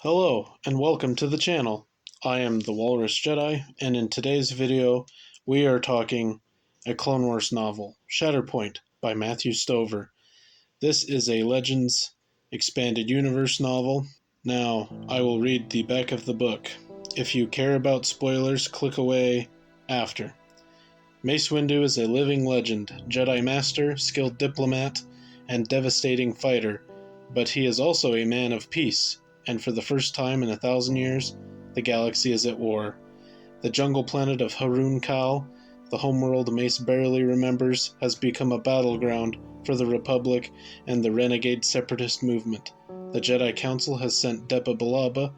Hello, and welcome to the channel. I am the Walrus Jedi, and in today's video, we are talking a Clone Wars novel, Shatterpoint, by Matthew Stover. This is a Legends Expanded Universe novel. Now, I will read the back of the book. If you care about spoilers, click away after. Mace Windu is a living legend, Jedi Master, skilled diplomat, and devastating fighter, but he is also a man of peace. And for the first time in 1,000 years, the galaxy is at war. The jungle planet of Harun Kal, the homeworld Mace barely remembers, has become a battleground for the Republic and the renegade separatist movement. The Jedi Council has sent Depa Billaba,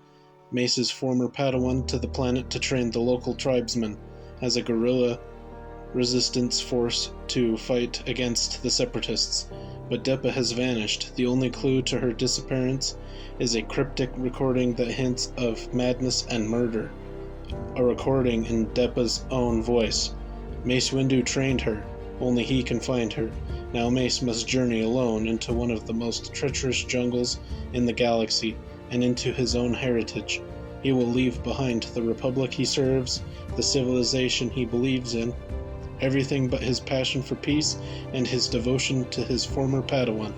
Mace's former Padawan, to the planet to train the local tribesmen as a guerrilla resistance force to fight against the separatists. But Depa has vanished. The only clue to her disappearance is a cryptic recording that hints of madness and murder. A recording in Depa's own voice. Mace Windu trained her. Only he can find her. Now Mace must journey alone into one of the most treacherous jungles in the galaxy and into his own heritage. He will leave behind the Republic he serves, the civilization he believes in, everything but his passion for peace and his devotion to his former Padawan,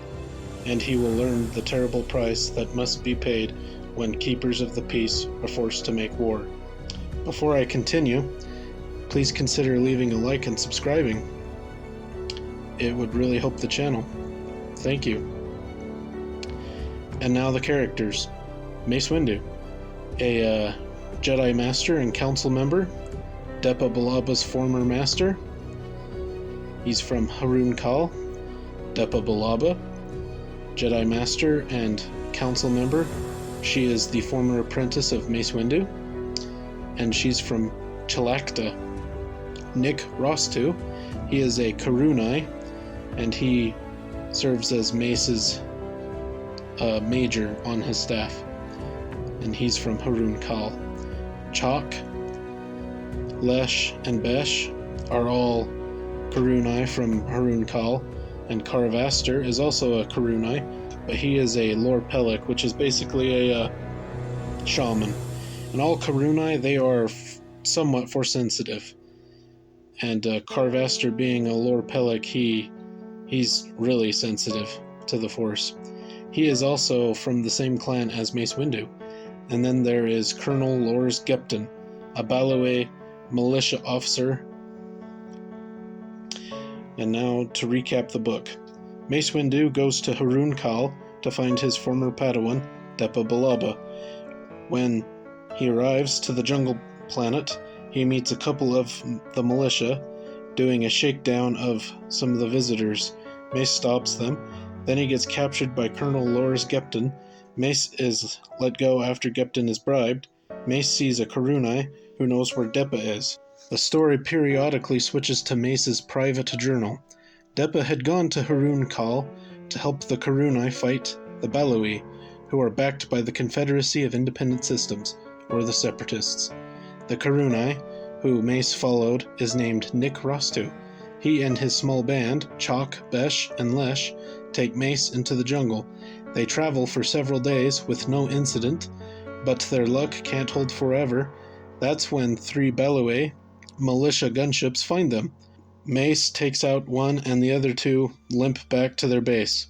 and he will learn the terrible price that must be paid when keepers of the peace are forced to make war. Before I continue, please consider leaving a like and subscribing. It would really help the channel. Thank you. And now the characters. Mace Windu, a Jedi Master and Council member, Depa Billaba's former master. He's from Harun Kal. Depa Billaba, Jedi Master and Council member. She is the former apprentice of Mace Windu, and she's from Chalakta. Nick Rostu, he is a Karunai, and he serves as Mace's major on his staff, and he's from Harun Kal. Chalk, Lesh, and Besh are all Karunai from Harun Kal, and Carvaster is also a Karunai, but he is a Lor Pelik, which is basically a shaman. And all Karunai, they are somewhat force sensitive. And Carvaster, being a Lor Pelik, he's really sensitive to the Force. He is also from the same clan as Mace Windu. And then there is Colonel Lors Gepton, a Balaway militia officer. And now to recap the book. Mace Windu goes to Harun Kal to find his former Padawan, Depa Billaba. When he arrives to the jungle planet, he meets a couple of the militia doing a shakedown of some of the visitors. Mace stops them. Then he gets captured by Colonel Lors Gepton. Mace is let go after Gepton is bribed. Mace sees a Karunai who knows where Depa is. The story periodically switches to Mace's private journal. Depa had gone to Harun Kal to help the Karunai fight the Balawai, who are backed by the Confederacy of Independent Systems, or the Separatists. The Karunai, who Mace followed, is named Nick Rostu. He and his small band, Chalk, Besh, and Lesh, take Mace into the jungle. They travel for several days with no incident, but their luck can't hold forever. That's when 3 Balawai militia gunships find them. Mace takes out one and the other 2 limp back to their base.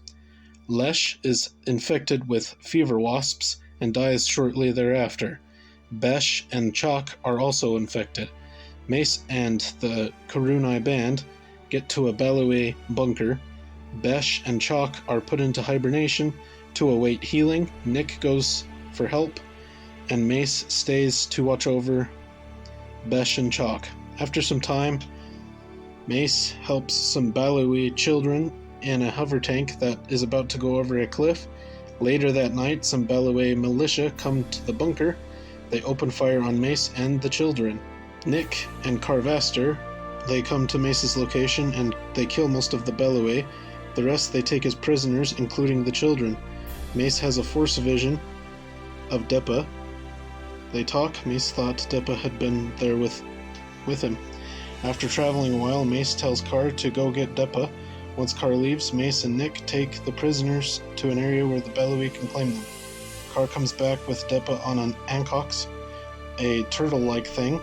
Lesh is infected with fever wasps and dies shortly thereafter. Besh and Chalk are also infected. Mace and the Karunai band get to a Balawai bunker. Besh and Chalk are put into hibernation to await healing. Nick goes for help, and Mace stays to watch over Besh and Chalk. After some time, Mace helps some Balawai children in a hover tank that is about to go over a cliff. Later that night, some Balawai militia come to the bunker. They open fire on Mace and the children. Nick and Carvaster, they come to Mace's location and they kill most of the Balawai. The rest they take as prisoners, including the children. Mace has a force vision of Depa. They talk. Mace thought Depa had been there with him. After traveling a while, Mace tells Car to go get Depa. Once Car leaves, Mace and Nick take the prisoners to an area where the Balawai can claim them. Car comes back with Deppa on an Ancox, a turtle-like thing.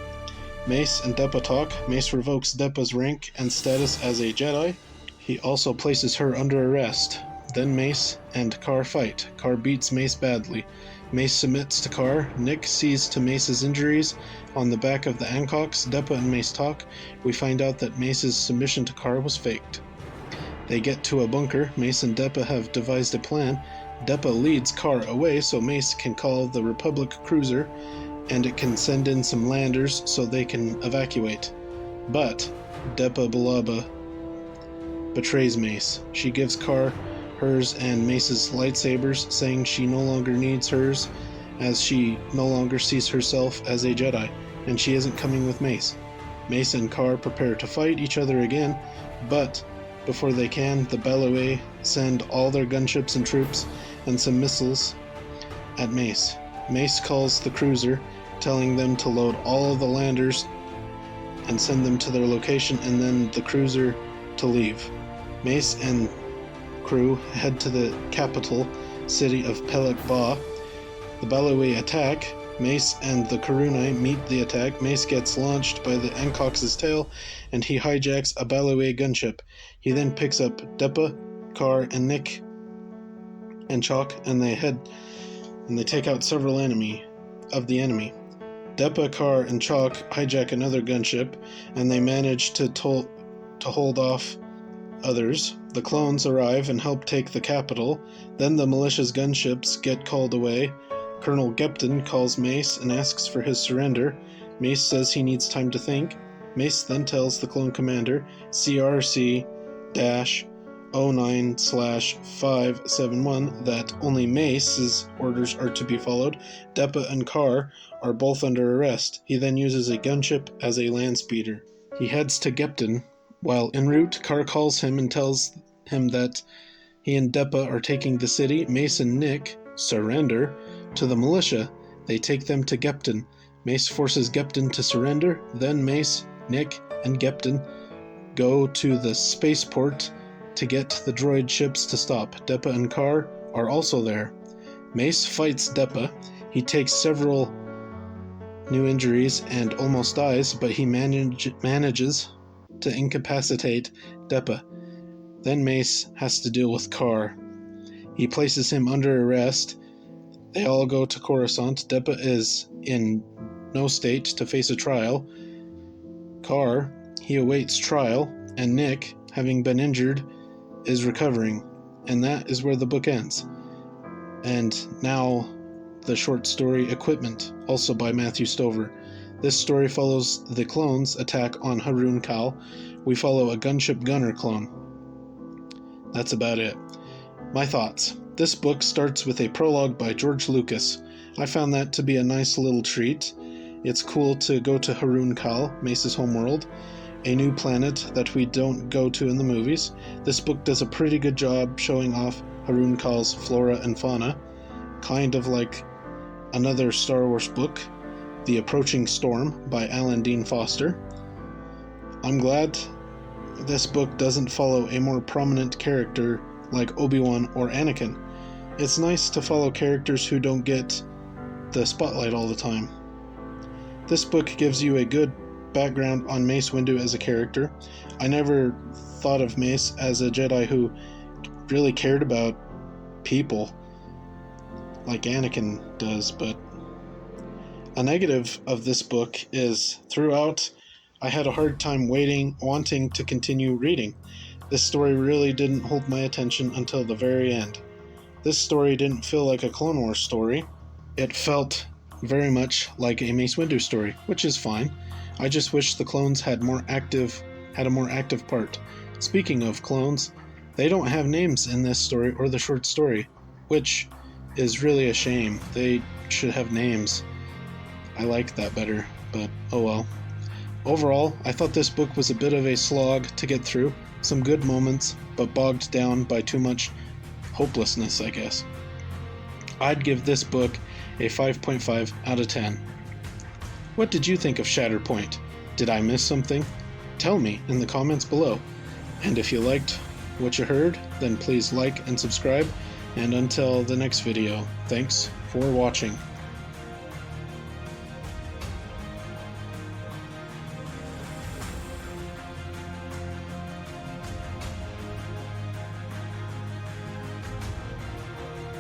Mace and Deppa talk. Mace revokes Deppa's rank and status as a Jedi. He also places her under arrest. Then Mace and Car fight. Car beats Mace badly. Mace submits to Car. Nick sees to Mace's injuries on the back of the Ancox. Deppa and Mace talk. We find out that Mace's submission to Car was faked. They get to a bunker. Mace and Deppa have devised a plan. Deppa leads Car away so Mace can call the Republic cruiser and it can send in some landers so they can evacuate. But Deppa Balaba betrays Mace. She gives Car hers and Mace's lightsabers, saying she no longer needs hers as she no longer sees herself as a Jedi, and she isn't coming with Mace. Mace and Car prepare to fight each other again, but before they can, the Balaway send all their gunships and troops and some missiles at Mace. Mace calls the cruiser, telling them to load all of the landers and send them to their location, and then the cruiser to leave. Mace and crew head to the capital city of Pelak Ba. The Balaway attack. Mace and the Karunai meet the attack. Mace gets launched by the Ancox's tail, and he hijacks a Balaway gunship. He then picks up Deppa, Car, and Nick and Chalk, and they take out several enemy. Deppa, Car, and Chalk hijack another gunship, and they manage to hold off others. The clones arrive and help take the capital. Then the militia's gunships get called away. Colonel Gepton calls Mace and asks for his surrender. Mace says he needs time to think. Mace then tells the clone commander, CRC-09/571, that only Mace's orders are to be followed. Deppa and Car are both under arrest. He then uses a gunship as a land speeder. He heads to Gepton. While en route, Car calls him and tells him that he and Deppa are taking the city. Mace and Nick surrender to the militia. They take them to Gepton. Mace forces Gepton to surrender. Then Mace, Nick, and Gepton go to the spaceport to get the droid ships to stop. Deppa and Car are also there. Mace fights Deppa. He takes several new injuries and almost dies, but he manages to incapacitate Deppa. Then Mace has to deal with Car. He places him under arrest. They all go to Coruscant. Deppa is in no state to face a trial. Car, he awaits trial, and Nick, having been injured, is recovering. And that is where the book ends. And now the short story Equipment, also by Matthew Stover. This story follows the clones' attack on Harun Kal. We follow a gunship gunner clone. That's about it. My thoughts. This book starts with a prologue by George Lucas. I found that to be a nice little treat. It's cool to go to Harun Kal, Mace's homeworld, a new planet that we don't go to in the movies. This book does a pretty good job showing off Harun Kal's flora and fauna, kind of like another Star Wars book, The Approaching Storm by Alan Dean Foster. I'm glad this book doesn't follow a more prominent character like Obi-Wan or Anakin. It's nice to follow characters who don't get the spotlight all the time. This book gives you a good background on Mace Windu as a character. I never thought of Mace as a Jedi who really cared about people like Anakin does, but a negative of this book is throughout I had a hard time wanting to continue reading. This story really didn't hold my attention until the very end. This story didn't feel like a Clone Wars story. It felt very much like a Mace Windu story, which is fine. I just wish the clones had a more active part. Speaking of clones, they don't have names in this story or the short story, which is really a shame. They should have names. I like that better, but oh well. Overall, I thought this book was a bit of a slog to get through. Some good moments, but bogged down by too much hopelessness, I guess. I'd give this book a 5.5 out of 10. What did you think of Shatterpoint? Did I miss something? Tell me in the comments below. And if you liked what you heard, then please like and subscribe, And until the next video, thanks for watching.